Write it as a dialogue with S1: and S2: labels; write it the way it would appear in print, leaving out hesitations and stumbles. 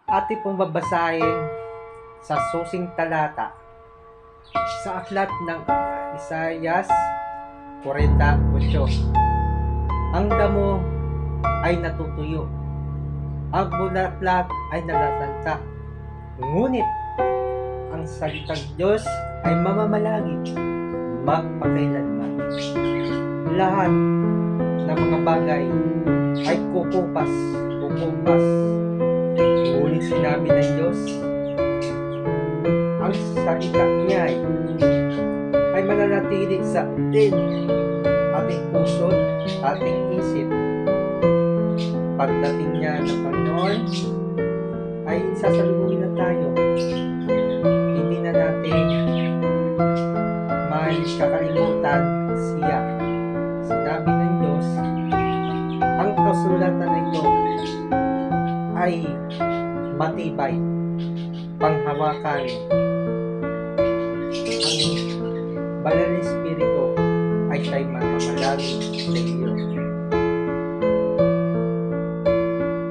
S1: Ating pong babasahin sa susing talata sa aklat ng Isayas 48. Ang damo ay natutuyo, ang bulaklak ay nalalanta, ngunit ang salitang Diyos ay mamamalagi magpakailanman. Lahat ng mga bagay ay kukupas, ngunit sinabi ng Diyos, ang salita niya ay mananatili sa ating puso, ating isip. Pagdating niya ng Panginoon ay sasalubungin na tayo. Hindi na natin may kakalimutan siya. Sinabi ng Diyos, ang kasulatan nito ay matibay, panghawakan. Ang Banal na Espiritu ay siya'y mamamalagi sa iyo.